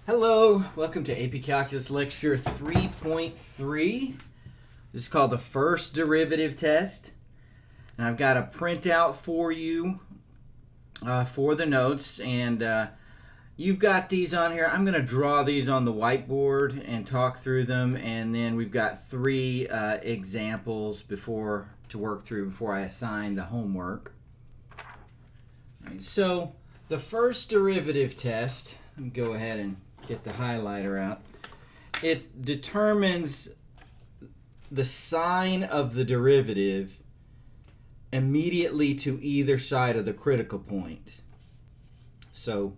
Hello, welcome to AP Calculus Lecture 3.3. This is called the first derivative test. And I've got a printout for you for the notes. And you've got these on here. I'm going to draw these on the whiteboard and talk through them. And then we've got three examples to work through before I assign the homework. Right, so the first derivative test, let me go ahead and get the highlighter out. It determines the sign of the derivative immediately to either side of the critical point. So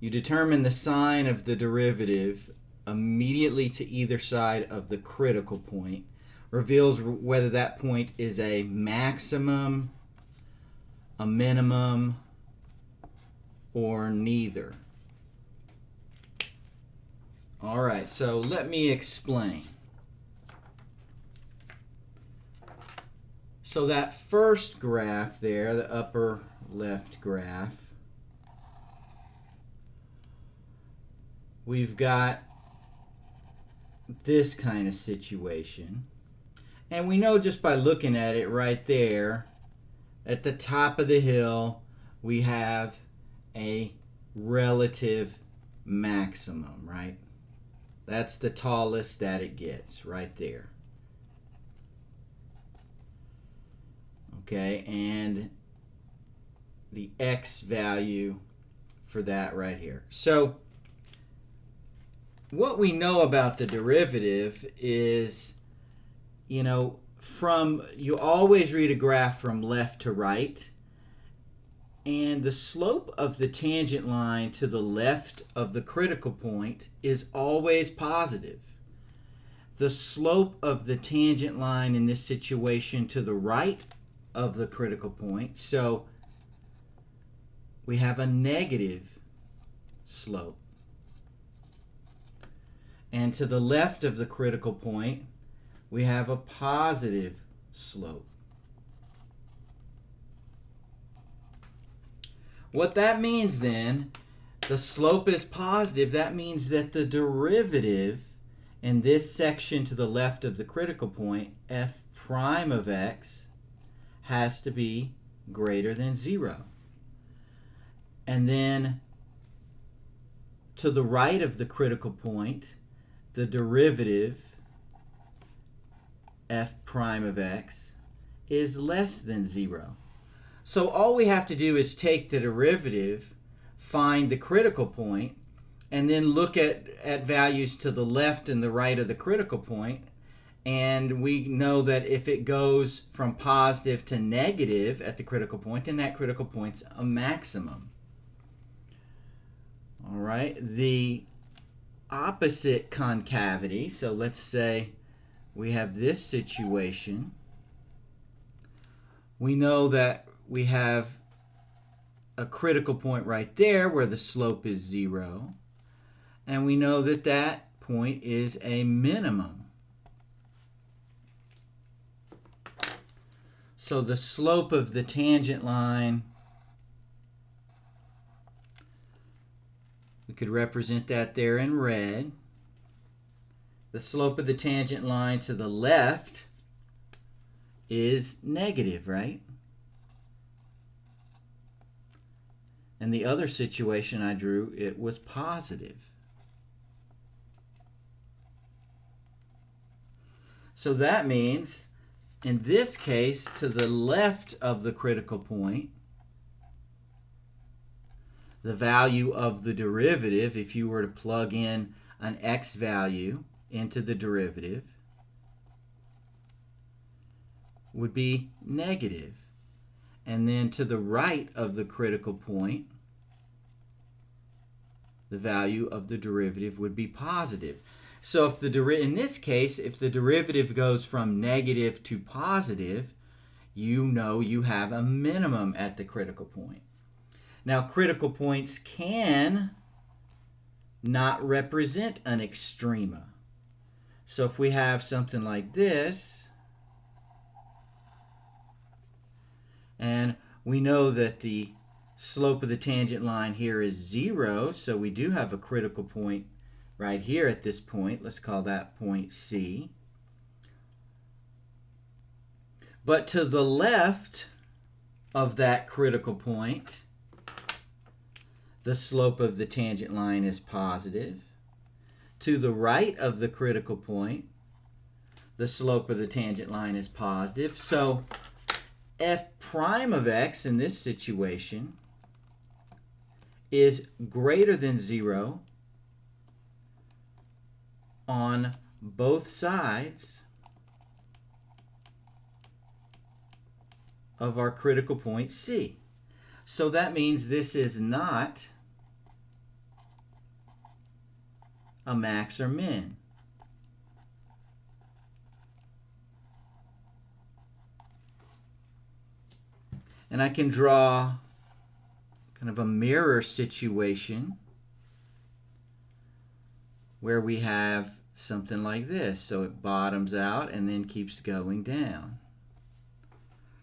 you determine the sign of the derivative immediately to either side of the critical point. Reveals whether that point is a maximum, a minimum, or neither. All right, so let me explain. So that first graph there, the upper left graph, we've got this kind of situation. And we know just by looking at it right there, at the top of the hill, we have a relative maximum, right? That's the tallest that it gets right there. Okay, and the x value for that right here. So what we know about the derivative is, you always read a graph from left to right. And the slope of the tangent line to the left of the critical point is always positive. The slope of the tangent line in this situation to the right of the critical point, so we have a negative slope. And to the left of the critical point, we have a positive slope. What that means then, the slope is positive. That means that the derivative in this section to the left of the critical point, f prime of x, has to be greater than 0. And then to the right of the critical point, the derivative, f prime of x, is less than 0. So all we have to do is take the derivative, find the critical point, and then look at values to the left and the right of the critical point. And we know that if it goes from positive to negative at the critical point, then that critical point's a maximum. All right, the opposite concavity, so let's say we have this situation. We know that we have a critical point right there where the slope is 0. And we know that that point is a minimum. So the slope of the tangent line, we could represent that there in red. The slope of the tangent line to the left is negative, right? And the other situation I drew, it was positive. So that means, in this case, to the left of the critical point, the value of the derivative, if you were to plug in an x value into the derivative, would be negative. And then to the right of the critical point, the value of the derivative would be positive. So if in this case, if the derivative goes from negative to positive, you know you have a minimum at the critical point. Now, critical points can not represent an extrema. So if we have something like this, and we know that the Slope of the tangent line here is 0, so we do have a critical point right here at this point. Let's call that point C. But to the left of that critical point, the slope of the tangent line is positive. To the right of the critical point, the slope of the tangent line is positive. So f prime of x in this situation is greater than 0 on both sides of our critical point C. So that means this is not a max or min. And I can draw kind of a mirror situation where we have something like this. So it bottoms out and then keeps going down.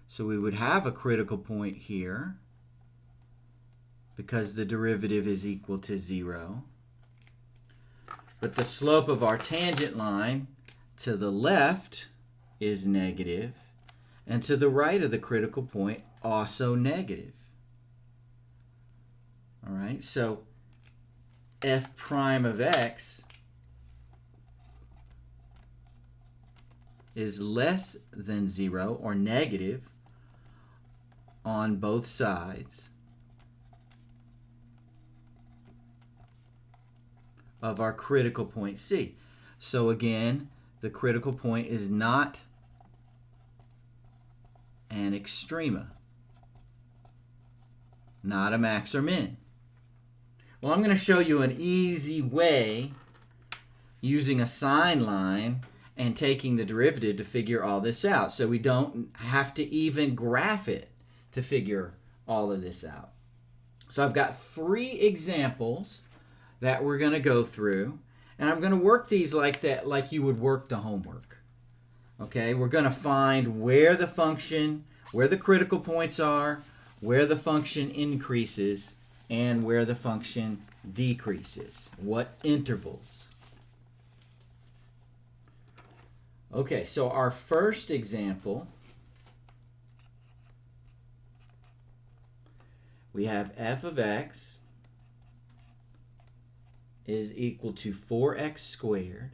So we would have a critical point here because the derivative is equal to 0. But the slope of our tangent line to the left is negative, and to the right of the critical point also negative. All right, so f prime of x is less than 0 or negative on both sides of our critical point C. So again, the critical point is not an extrema, not a max or min. Well, I'm going to show you an easy way using a sine line and taking the derivative to figure all this out. So we don't have to even graph it to figure all of this out. So I've got 3 examples that we're going to go through, and I'm going to work these like that, like you would work the homework. Okay, we're going to find where the function, where the critical points are, where the function increases, and where the function decreases. What intervals. Okay, so our first example, we have f of x is equal to 4x squared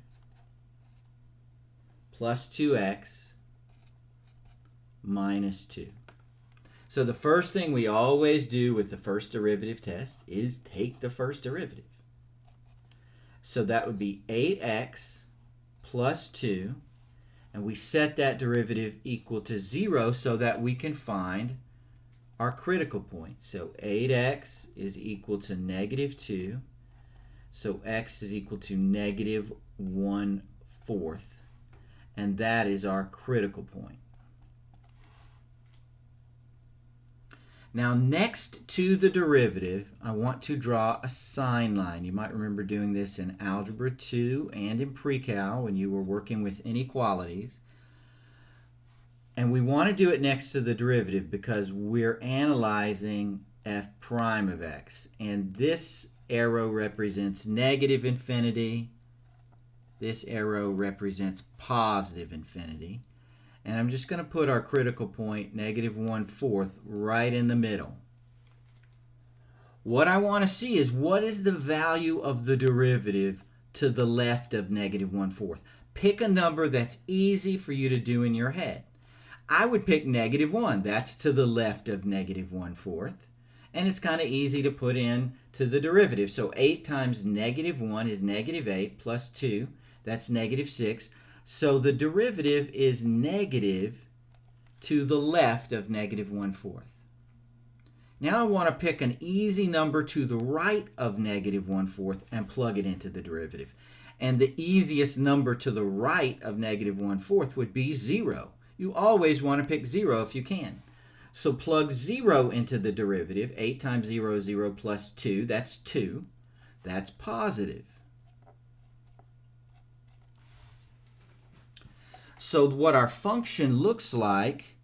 plus 2x minus 2. So the first thing we always do with the first derivative test is take the first derivative. So that would be 8x plus 2, and we set that derivative equal to 0 so that we can find our critical point. So 8x is equal to negative 2. So x is equal to negative 1/4. And that is our critical point. Now next to the derivative, I want to draw a sine line. You might remember doing this in Algebra 2 and in Pre-Cal when you were working with inequalities. And we want to do it next to the derivative because we're analyzing f prime of x. And this arrow represents negative infinity. This arrow represents positive infinity. And I'm just going to put our critical point, negative 1/4, right in the middle. What I want to see is what is the value of the derivative to the left of negative 1/4. Pick a number that's easy for you to do in your head. I would pick negative 1. That's to the left of negative 1/4. And it's kind of easy to put in to the derivative. So 8 times negative 1 is negative 8 plus 2. That's negative 6. So the derivative is negative to the left of negative 1/4. Now I want to pick an easy number to the right of negative 1/4 and plug it into the derivative. And the easiest number to the right of negative 1/4 would be 0. You always want to pick 0 if you can. So plug 0 into the derivative. 8 times 0 is 0 plus 2. That's 2. That's positive. So what our function looks like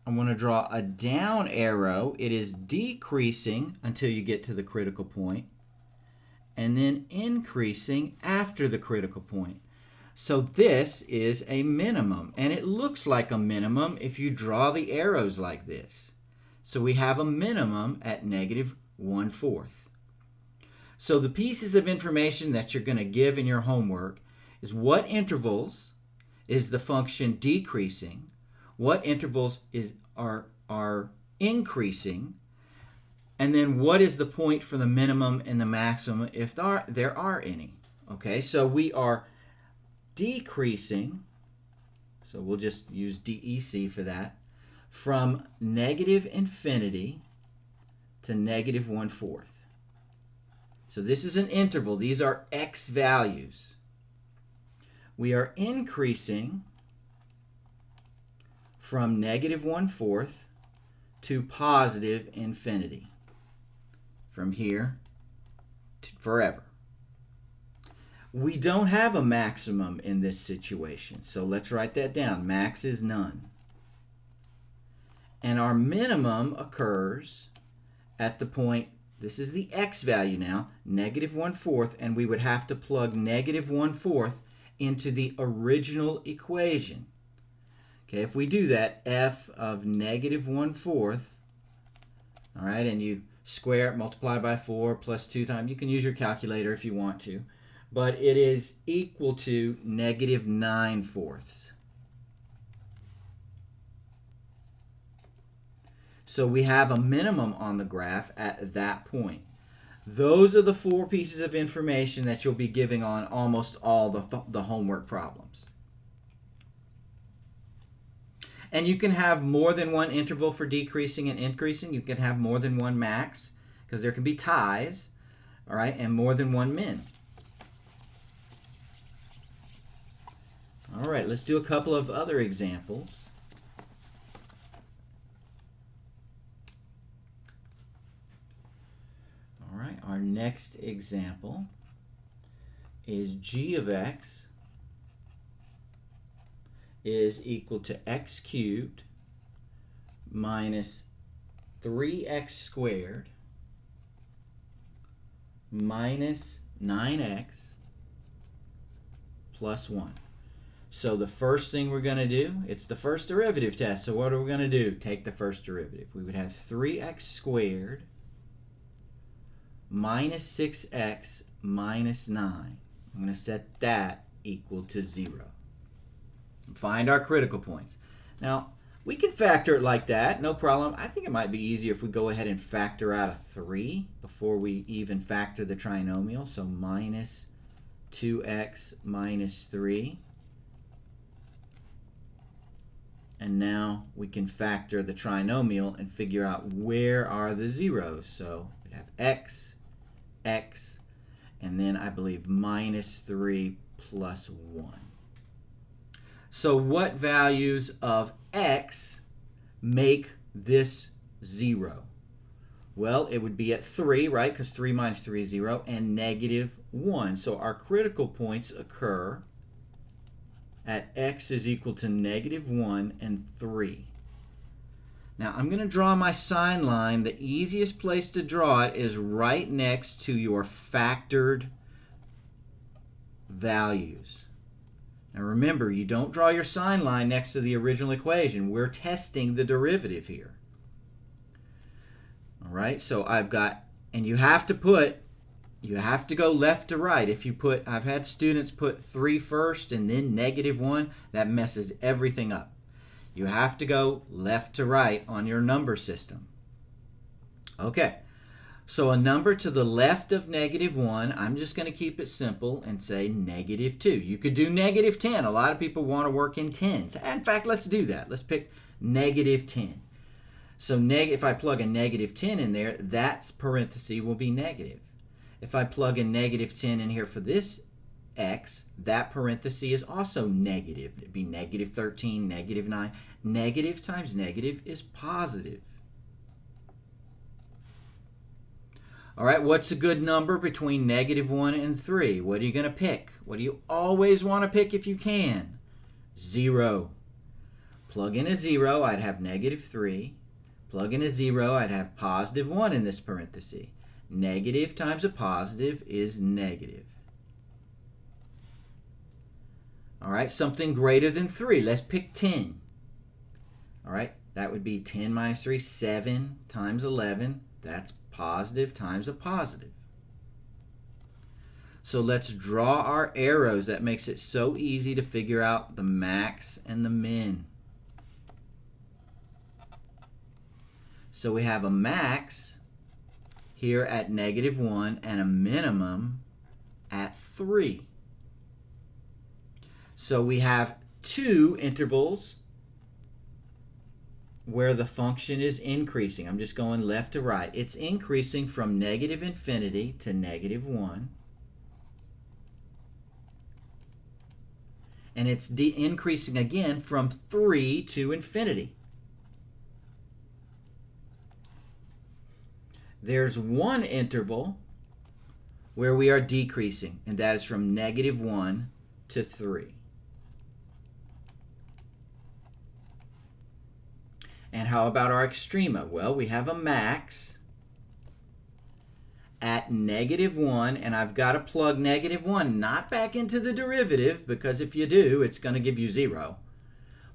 I'm going to draw a down arrow. It is decreasing until you get to the critical point, and then increasing after the critical point. So this is a minimum, and it looks like a minimum if you draw the arrows like this. So we have a minimum at -1/4. So the pieces of information that you're going to give in your homework is what intervals is the function decreasing, what intervals are increasing, and then what is the point for the minimum and the maximum if there are any. Okay, so we are decreasing, so we'll just use DEC for that, from -infinity to -1/4. So this is an interval. These are x values. We are increasing from -1/4 to positive infinity. From here to forever. We don't have a maximum in this situation, so let's write that down. Max is none. And our minimum occurs at the point, this is the x value now, -1/4, and we would have to plug -1/4 into the original equation. Okay, if we do that, f of -1/4, all right, and you square it, multiply by 4 plus 2 times, you can use your calculator if you want to, but it is equal to -9/4. So we have a minimum on the graph at that point. Those are the 4 pieces of information that you'll be giving on almost all the homework problems. And you can have more than one interval for decreasing and increasing. You can have more than one max, because there can be ties, all right, and more than one min. All right, let's do a couple of other examples. All right, our next example is g of x is equal to x cubed minus 3x squared minus 9x plus 1. So the first thing we're going to do, it's the first derivative test. So what are we going to do? Take the first derivative. We would have 3x squared minus 6x minus 9. I'm going to set that equal to 0. Find our critical points. Now, we can factor it like that, no problem. I think it might be easier if we go ahead and factor out a 3 before we even factor the trinomial. So minus 2x minus 3. And now we can factor the trinomial and figure out where are the zeros. So we have x, x, and then I believe minus 3 plus 1. So what values of x make this 0? Well, it would be at 3, right? Because 3 minus 3 is 0, and -1. So our critical points occur at x is equal to -1 and 3. Now I'm going to draw my sign line. The easiest place to draw it is right next to your factored values. Now remember, you don't draw your sign line next to the original equation. We're testing the derivative here. All right, so I've got, and you have to go left to right. If you put, I've had students put 3 first and then -1, that messes everything up. You have to go left to right on your number system. Okay, so a number to the left of -1, I'm just going to keep it simple and say -2. You could do -10. A lot of people want to work in tens. In fact, let's do that. Let's pick -10. So if I plug a -10 in there, that parenthesis will be negative. If I plug a -10 in here for this x, that parenthesis is also negative. It'd be -13, -9. Negative times negative is positive. All right, what's a good number between -1 and 3? What are you going to pick? What do you always want to pick if you can? 0. Plug in a 0, I'd have negative 3. Plug in a 0, I'd have positive 1 in this parenthesis. Negative times a positive is negative. All right, something greater than 3. Let's pick 10. All right, that would be 10 minus 3, 7 times 11. That's positive times a positive. So let's draw our arrows. That makes it so easy to figure out the max and the min. So we have a max here at negative 1 and a minimum at 3. So we have two intervals where the function is increasing. I'm just going left to right. It's increasing from negative infinity to negative 1. And it's increasing again from 3 to infinity. There's one interval where we are decreasing, and that is from negative 1 to 3. And how about our extrema? Well, we have a max at negative 1, and I've got to plug negative 1 not back into the derivative, because if you do, it's going to give you 0.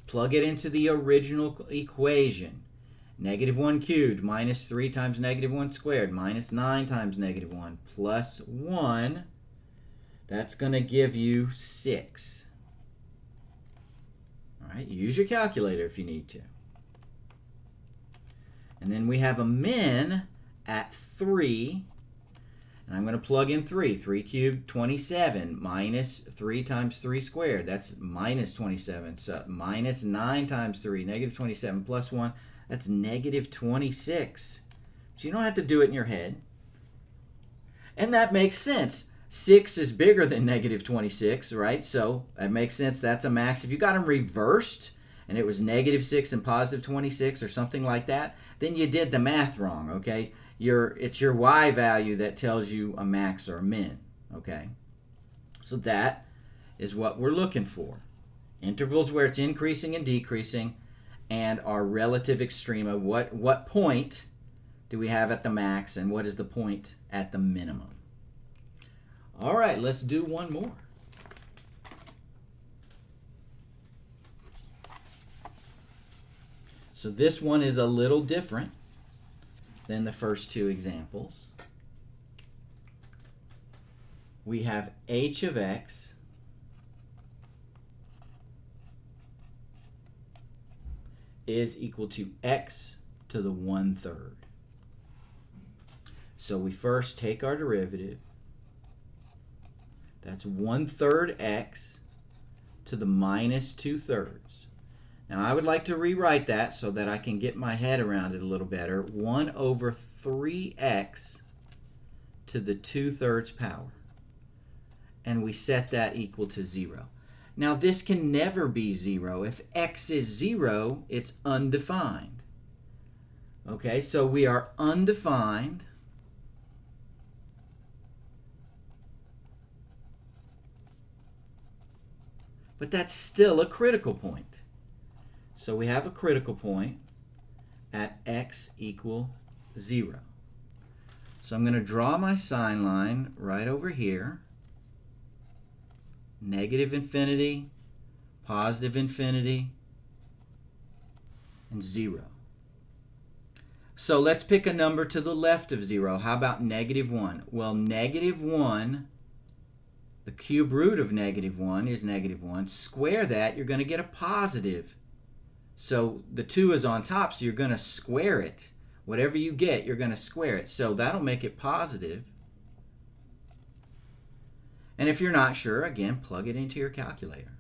Plug it into the original equation. Negative 1 cubed minus 3 times negative 1 squared minus 9 times negative 1 plus 1. That's going to give you 6. All right, use your calculator if you need to. And then we have a min at 3. And I'm going to plug in 3. 3 cubed, 27, minus 3 times 3 squared. That's minus 27. So minus 9 times 3, negative 27, plus 1. That's negative 26. So you don't have to do it in your head. And that makes sense. 6 is bigger than negative 26, right? So that makes sense. That's a max. If you got them reversed, and it was negative 6 and positive 26 or something like that, then you did the math wrong, okay? It's your y value that tells you a max or a min, okay? So that is what we're looking for. Intervals where it's increasing and decreasing, and our relative extrema. What point do we have at the max, and what is the point at the minimum? All right, let's do one more. So this one is a little different than the first two examples. We have h of x is equal to x to the 1/3. So we first take our derivative. That's 1/3 x to the minus 2/3. Now I would like to rewrite that so that I can get my head around it a little better. 1 over 3x to the 2/3 power. And we set that equal to 0. Now this can never be 0. If x is 0, it's undefined. Okay, so we are undefined. But that's still a critical point. So we have a critical point at x equal 0. So I'm going to draw my sign line right over here. Negative infinity, positive infinity, and 0. So let's pick a number to the left of 0. How about negative 1? Well, negative 1, the cube root of negative 1 is negative 1. Square that, you're going to get a positive. So the 2 is on top, so you're going to square it. Whatever you get, you're going to square it. So that'll make it positive. And if you're not sure, again, plug it into your calculator.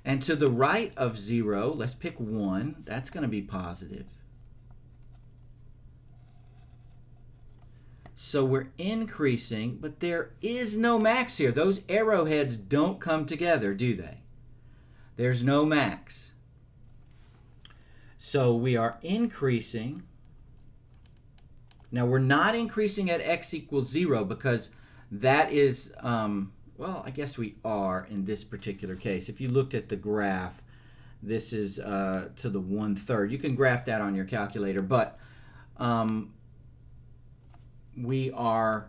And to the right of 0, let's pick 1. That's going to be positive. So we're increasing, but there is no max here. Those arrowheads don't come together, do they? There's no max. So we are increasing. Now we're not increasing at x equals 0 because that is, well, I guess we are in this particular case. If you looked at the graph, This is to the 1/3. You can graph that on your calculator, but we are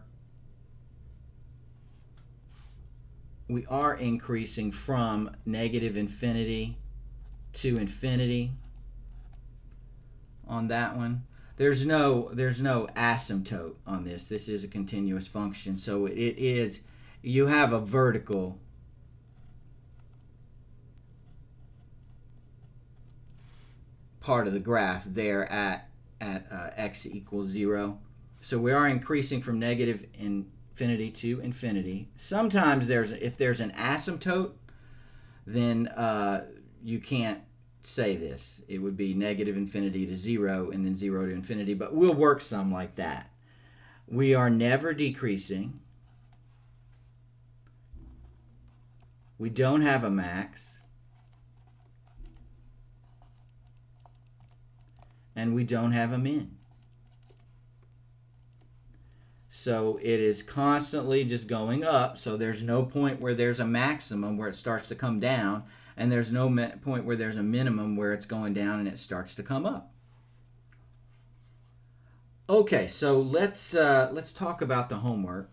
increasing from negative infinity to infinity on that one. There's no asymptote on this. This is a continuous function, so it is, you have a vertical part of the graph there at x equals 0. So we are increasing from negative infinity to infinity. Sometimes if there's an asymptote, then you can't say this. It would be negative infinity to 0 and then 0 to infinity, but we'll work some like that. We are never decreasing. We don't have a max. And we don't have a min. So it is constantly just going up, so there's no point where there's a maximum where it starts to come down, and there's no point where there's a minimum where it's going down and it starts to come up. Okay, so let's talk about the homework.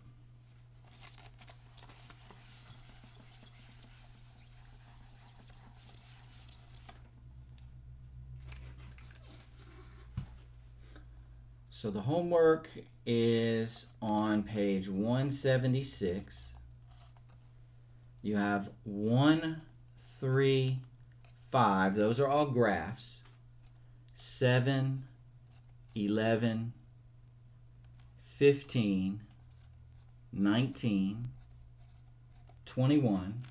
So the homework is on page 176. You have 1, 3, 5. Those are all graphs. 7, 11, 15, 19, 21,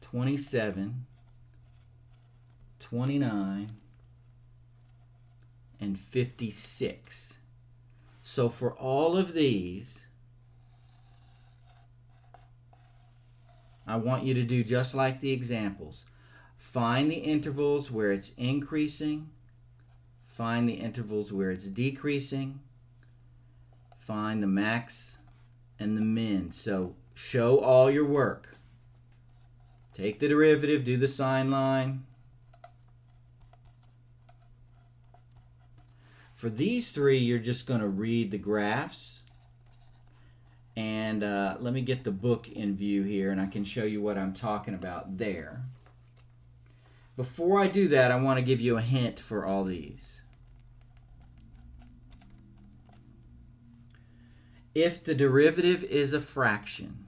27, 29, and 56. So for all of these, I want you to do just like the examples. Find the intervals where it's increasing. Find the intervals where it's decreasing. Find the max and the min. So show all your work. Take the derivative, do the sine line. For these three, you're just going to read the graphs. And let me get the book in view here, and I can show you what I'm talking about there. Before I do that, I want to give you a hint for all these. If the derivative is a fraction,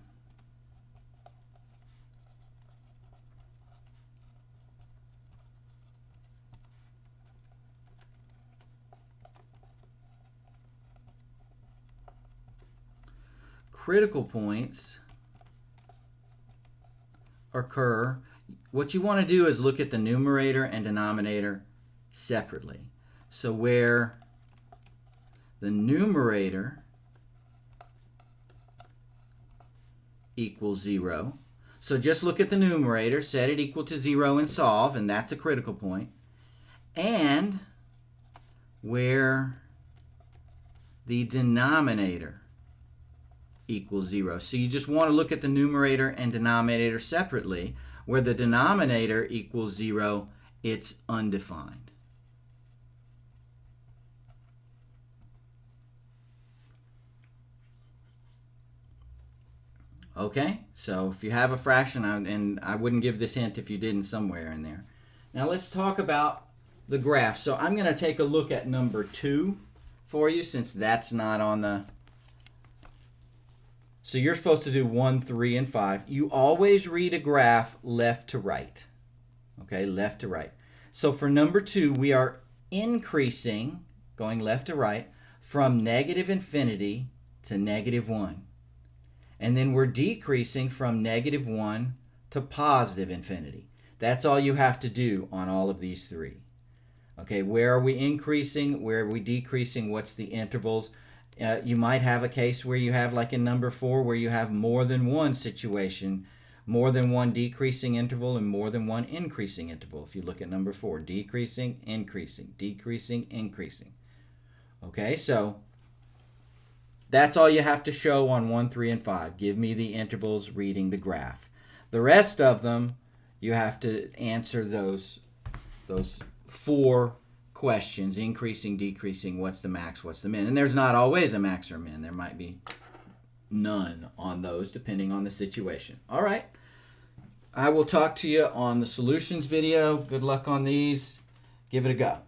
critical points occur. What you want to do is look at the numerator and denominator separately. So where the numerator equals 0, so just look at the numerator, set it equal to 0 and solve, and that's a critical point. And where the denominator equals 0. So you just want to look at the numerator and denominator separately. Where the denominator equals 0, it's undefined. Okay, so if you have a fraction, and I wouldn't give this hint if you didn't somewhere in there. Now let's talk about the graph. So I'm going to take a look at number 2 for you, since that's not on the... So you're supposed to do 1, 3, and 5. You always read a graph left to right. Okay, left to right. So for number 2, we are increasing, going left to right, from negative infinity to negative 1. And then we're decreasing from negative 1 to positive infinity. That's all you have to do on all of these three. Okay, where are we increasing? Where are we decreasing? What's the intervals? You might have a case where you have, like in number 4, where you have more than one situation, more than one decreasing interval and more than one increasing interval. If you look at number 4, decreasing, increasing, decreasing, increasing. Okay, so that's all you have to show on 1, 3, and 5. Give me the intervals reading the graph. The rest of them, you have to answer those 4 questions: increasing, decreasing, what's the max, what's the min. And there's not always a max or min. There might be none on those depending on the situation. All right. I will talk to you on the solutions video. Good luck on these. Give it a go.